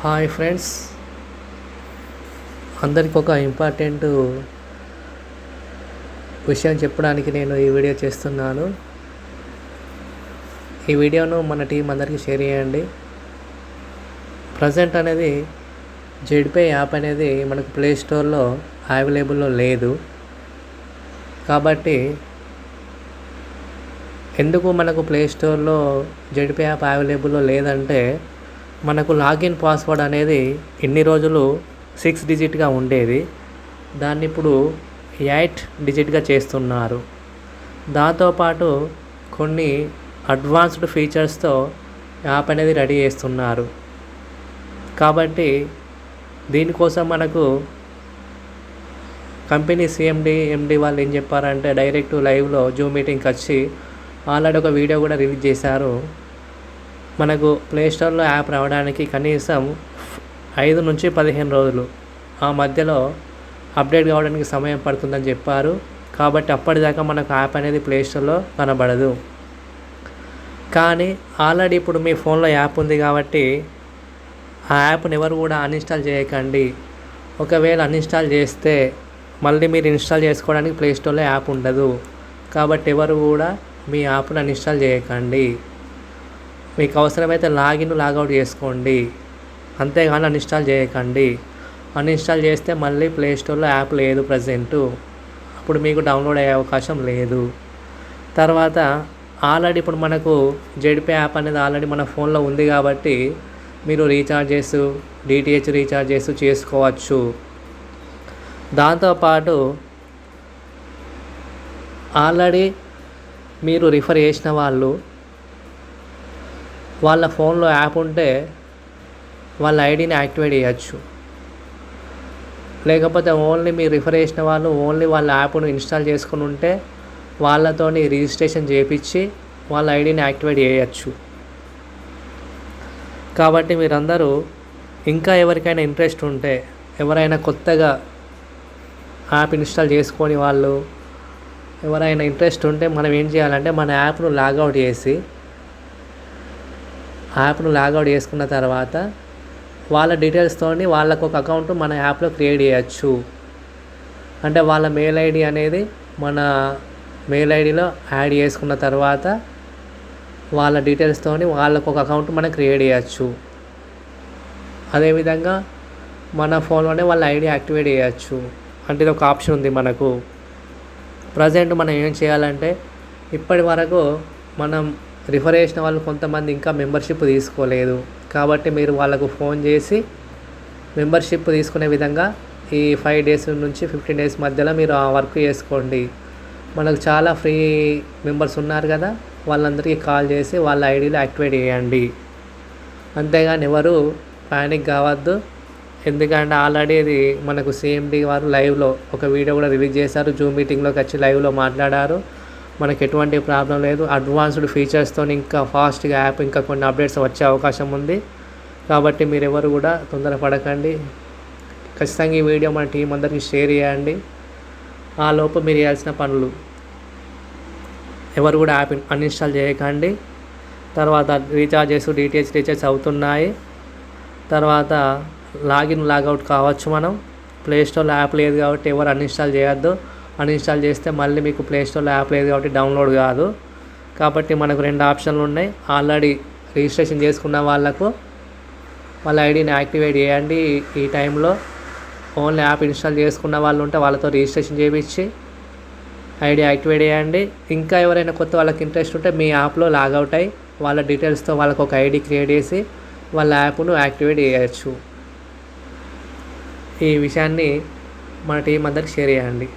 Hi friends, అందరికి ఒక important విషయం చెప్పడానికి నేను ఈ వీడియో చేస్తున్నాను. ఈ వీడియోను మన టీం అందరికీ షేర్ చేయండి. ప్రజెంట్ అనేది జెడ్పే యాప్ అనేది మనకు ప్లే స్టోర్లో అవైలబుల్లో లేదు. కాబట్టి ఎందుకు మనకు ప్లే స్టోర్లో జెడ్పే యాప్ అవైలబుల్లో లేదంటే, మనకు లాగిన్ పాస్వర్డ్ అనేది ఎన్ని రోజులు 6 డిజిట్గా ఉండేది, దాన్ని ఇప్పుడు 8 డిజిట్గా చేస్తున్నారు. దాంతోపాటు కొన్ని అడ్వాన్స్డ్ ఫీచర్స్తో యాప్ అనేది రెడీ చేస్తున్నారు. కాబట్టి దీనికోసం మనకు కంపెనీ ఎండి వాళ్ళు ఏం చెప్పారంటే, డైరెక్ట్ లైవ్లో జూమ్ మీటింగ్కి వచ్చి ఆల్రెడీ ఒక వీడియో కూడా రిలీజ్ చేశారు. మనకు ప్లే స్టోర్లో యాప్ రావడానికి కనీసం 5 నుంచి 15 రోజులు ఆ మధ్యలో అప్డేట్ కావడానికి సమయం పడుతుందని చెప్పారు. కాబట్టి అప్పటిదాకా మనకు యాప్ అనేది ప్లే స్టోర్లో కనబడదు. కానీ ఆల్రెడీ ఇప్పుడు మీ ఫోన్లో యాప్ ఉంది కాబట్టి ఆ యాప్ని ఎవరు కూడా అన్ఇన్స్టాల్ చేయకండి. ఒకవేళ అన్ఇన్స్టాల్ చేస్తే మళ్ళీ మీరు ఇన్స్టాల్ చేసుకోవడానికి ప్లే స్టోర్లో యాప్ ఉండదు. కాబట్టి ఎవరు కూడా మీ యాప్ను అన్ఇన్స్టాల్ చేయకండి. మీకు అవసరమైతే లాగౌట్ చేసుకోండి, అంతేగాని అన్ఇన్స్టాల్ చేయకండి. అన్ఇన్స్టాల్ చేస్తే మళ్ళీ ప్లే స్టోర్లో యాప్ లేదు ప్రజెంటు, అప్పుడు మీకు డౌన్లోడ్ అయ్యే అవకాశం లేదు. తర్వాత ఆల్రెడీ ఇప్పుడు మనకు జెడ్పే యాప్ అనేది ఆల్రెడీ మన ఫోన్లో ఉంది కాబట్టి మీరు రీఛార్జెస్, డిటిహెచ్ రీఛార్జెస్ చేసుకోవచ్చు. దాంతోపాటు ఆల్రెడీ మీరు రిఫర్ చేసిన వాళ్ళ ఫోన్లో యాప్ ఉంటే వాళ్ళ ఐడిని యాక్టివేట్ చేయొచ్చు. లేకపోతే ఓన్లీ మీరు రిఫర్ చేసిన వాళ్ళు ఓన్లీ వాళ్ళ యాప్ను ఇన్స్టాల్ చేసుకుని ఉంటే వాళ్ళతోని రిజిస్ట్రేషన్ చేయించి వాళ్ళ ఐడిని యాక్టివేట్ చేయొచ్చు. కాబట్టి మీరందరూ ఇంకా ఎవరికైనా ఇంట్రెస్ట్ ఉంటే, ఎవరైనా కొత్తగా యాప్ ఇన్స్టాల్ చేసుకొని వాళ్ళు ఎవరైనా ఇంట్రెస్ట్ ఉంటే మనం ఏం చేయాలంటే, మన యాప్ను లాగౌట్ చేసుకున్న తర్వాత వాళ్ళ డీటెయిల్స్తో వాళ్ళకు ఒక అకౌంట్ మన యాప్లో క్రియేట్ చేయొచ్చు. అంటే వాళ్ళ మెయిల్ ఐడి అనేది మన మెయిల్ ఐడిలో యాడ్ చేసుకున్న తర్వాత వాళ్ళ డీటెయిల్స్తో వాళ్ళకు ఒక అకౌంట్ మనం క్రియేట్ చేయొచ్చు. అదేవిధంగా మన ఫోన్లోనే వాళ్ళ ఐడి యాక్టివేట్ చేయొచ్చు. అంటే ఇది ఒక ఆప్షన్ ఉంది మనకు. ప్రజెంట్ మనం ఏం చేయాలంటే, ఇప్పటి వరకు మనం రిఫర్ చేసిన వాళ్ళు కొంతమంది ఇంకా మెంబర్షిప్ తీసుకోలేదు. కాబట్టి మీరు వాళ్ళకు ఫోన్ చేసి మెంబర్షిప్ తీసుకునే విధంగా ఈ 5 డేస్ నుంచి 15 డేస్ మధ్యలో మీరు ఆ వర్క్ చేసుకోండి. మనకు చాలా ఫ్రీ మెంబర్స్ ఉన్నారు కదా, వాళ్ళందరికీ కాల్ చేసి వాళ్ళ ఐడీలు యాక్టివేట్ చేయండి. అంతేగాని ఎవరు ప్యానిక్ కావద్దు. ఎందుకంటే ఆల్రెడీ ఇది మనకు సిఎండి వారు లైవ్లో ఒక వీడియో కూడా రిలీజ్ చేశారు. జూమ్ మీటింగ్లోకి వచ్చి లైవ్లో మాట్లాడారు. మనకు ఎటువంటి ప్రాబ్లం లేదు. అడ్వాన్స్డ్ ఫీచర్స్తో ఇంకా ఫాస్ట్గా యాప్ ఇంకా కొన్ని అప్డేట్స్ వచ్చే అవకాశం ఉంది. కాబట్టి మీరు ఎవరు కూడా తొందరపడకండి. ఖచ్చితంగా ఈ వీడియో మన టీం అందరికీ షేర్ చేయండి. ఆ లోపు మీరు చేయాల్సిన పనులు, ఎవరు కూడా యాప్ అన్ఇన్స్టాల్ చేయకండి. తర్వాత రీఛార్జెస్, డిటిహెచ్ రీఛార్జ్ అవుతున్నాయి. తర్వాత లాగౌట్ కావచ్చు. మనం ప్లే స్టోర్లో యాప్ లేదు కాబట్టి ఎవరు అన్ఇన్స్టాల్ చేయొద్దు. అన్ఇన్స్టాల్ చేస్తే మళ్ళీ మీకు ప్లే స్టోర్లో యాప్ లేదు కాబట్టి డౌన్లోడ్ కాదు. కాబట్టి మనకు 2 ఆప్షన్లు ఉన్నాయి. ఆల్రెడీ రిజిస్ట్రేషన్ చేసుకున్న వాళ్ళకు వాళ్ళ ఐడిని యాక్టివేట్ చేయండి. ఈ టైంలో ఓన్లీ యాప్ ఇన్స్టాల్ చేసుకున్న వాళ్ళు ఉంటే వాళ్ళతో రిజిస్ట్రేషన్ చేయించి ఐడి యాక్టివేట్ చేయండి. ఇంకా ఎవరైనా కొత్త వాళ్ళకి ఇంట్రెస్ట్ ఉంటే మీ యాప్లో లాగౌట్ అయ్యి వాళ్ళ డీటెయిల్స్తో వాళ్ళకు ఒక ఐడి క్రియేట్ చేసి వాళ్ళ యాప్ను యాక్టివేట్ చేయవచ్చు. ఈ విషయాన్ని మన టీం అందరికి షేర్ చేయండి.